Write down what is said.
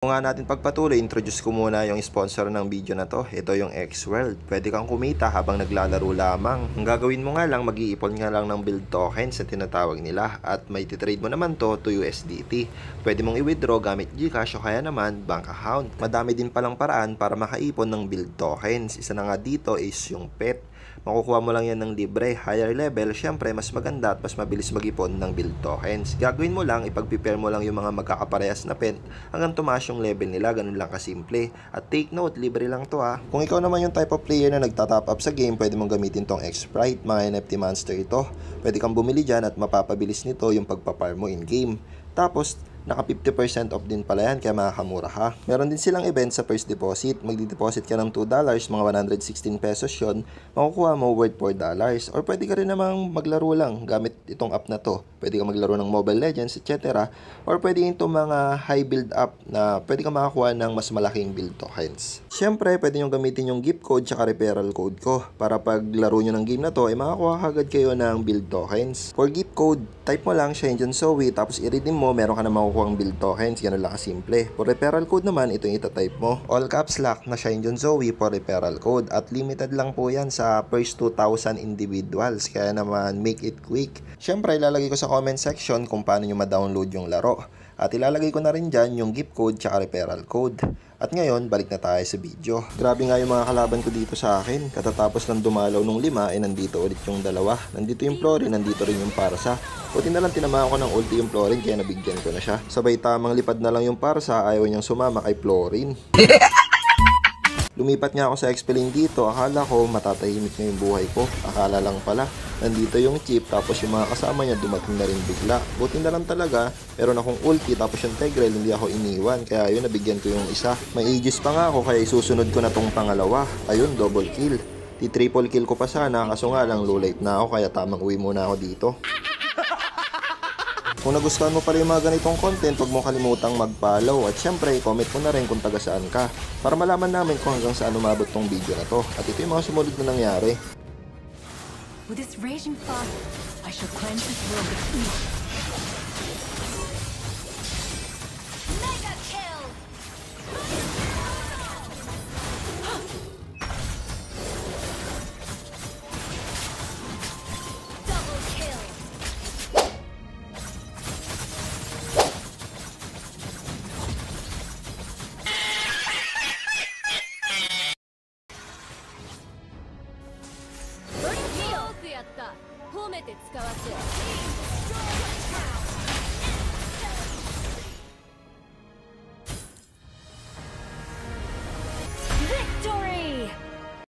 Kung nga natin pagpatuloy, introduce ko muna yung sponsor ng video na to. Ito yung Xworld. Pwede kang kumita habang naglalaro lamang. Ang gagawin mo nga lang, mag-iipon nga lang ng build tokens na tinatawag nila at may titrade mo naman to USDT. Pwede mong i-withdraw gamit GCash o kaya naman bank account. Madami din palang paraan para makaipon ng build tokens. Isa na nga dito is yung pet. Makukuha mo lang yan ng libre, higher level, syempre mas maganda at mas mabilis mag-ipon ng build tokens. Gagawin mo lang, ipag-prepare mo lang yung mga magkakaparehas na pet hanggang tumaas yung level nila, ganun lang kasimple. At take note, libre lang to ha. Kung ikaw naman yung type of player na nagtatop up sa game, pwede mong gamitin tong X-Sprite, mga NFT monster ito. Pwede kang bumili dyan at mapapabilis nito yung pagpaparm mo in game. Tapos, naka 50% off din pala yan, kaya makakamura ha. Meron din silang event sa first deposit. Magdi-deposit ka ng $2, mga 116 pesos yun. Makukuha mo worth $4. Or pwede ka rin namang maglaro lang gamit itong app na to. Pwede ka maglaro ng Mobile Legends, etc. Or pwede itong mga high build app na pwede ka makakuha ng mas malaking build tokens. Siyempre, pwede nyo gamitin yung gift code tsaka referral code ko. Para pag laro nyo ng game na to, ay makakuha agad kayo ng build tokens. For gift code, type mo lang Shenzhen Zoe, tapos i-redeem mo, meron ka na makukuha ang build tokens, ganun lang kasimple. For referral code naman, ito yung itatype mo. All caps lock na Shenzhen Zoe for referral code at limited lang po yan sa first 2,000 individuals, kaya naman make it quick. Siyempre, ilalagay ko sa comment section kung paano nyo ma-download yung laro. At ilalagay ko na rin dyan yung gift code tsaka referral code. At ngayon, balik na tayo sa video. Grabe nga yung mga kalaban ko dito sa akin. Katatapos lang dumalaw nung 5, nandito ulit yung 2. Nandito yung Florin, nandito rin yung Parsa. Buti na lang tinamaan ko ng ulti yung Florin, kaya nabigyan ko na siya. Sabay tamang lipad na lang yung Parsa, ayaw niyang sumama kay Florin. Lumipat nga ako sa XP lane dito, akala ko matatahimik na yung buhay ko. Akala lang pala, nandito yung chip, tapos yung mga kasama niya dumating na rin bigla. Buti na lang talaga, meron akong ulti, tapos yung Tigreal hindi ako iniwan, kaya yun, nabigyan ko yung isa. May Aegis pa nga ako, kaya isusunod ko na tong pangalawa. Ayun, double kill. Triple kill ko pa sana, kaso nga lang low life na ako, kaya tamang uwi muna ako dito. Kung nagustuhan mo pala yung mga ganitong content, huwag mo kalimutang mag-follow. At syempre, comment mo na rin kung taga saan ka, para malaman namin kung hanggang saan umabot tong video na to. At ito yung mga sumunod na nangyari. With this raging fire, I shall cleanse this world of evil.